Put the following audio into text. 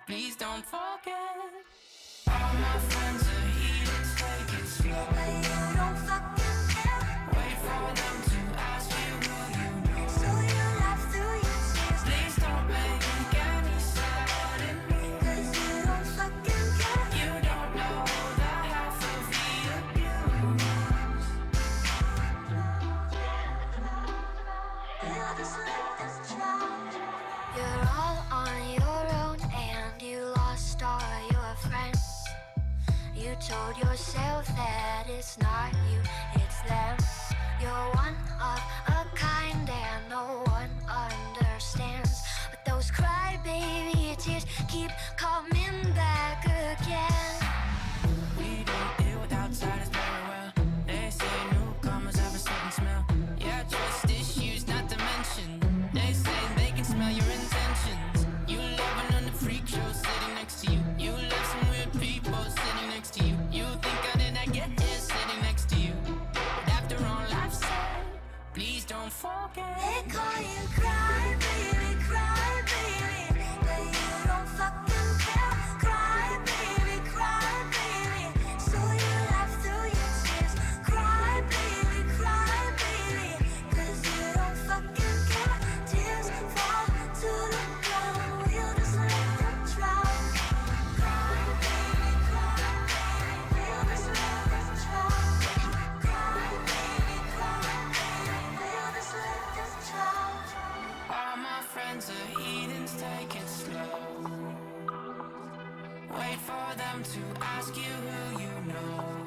please don't forget. All my friends are heathens, take it slow. But you don't fucking care. Wait for them to ask you who you know. So you laugh through your tears. Please don't make any sudden moves. 'Cause you don't fucking care. You don't know the half of the abuse. We'll just let this try. You're all on your own and you lost all your friends. You told yourself that it's not you, it's them. You're one of a kind and no one understands. But those crybaby tears keep coming back again. We don't deal with outsiders very well. They say newcomers have a certain smell. Yeah, trust issues not to mention. They say they can smell your intentions. You living on the freak show sitting next to you. You love some weird people sitting next to you. You think I did not get here sitting next to you. But after all I've said, please don't forget. They call you cry baby, but you don't fucking care. Cry baby, so you laugh through your tears. Cry baby, 'cause you don't fucking care. Tears fall to the ground, we'll just let them drown. Cry baby, we'll just let them drown. Cry baby, we'll just let them drown. All my friends are heathens, take it slow. Wait for them to ask you who you know.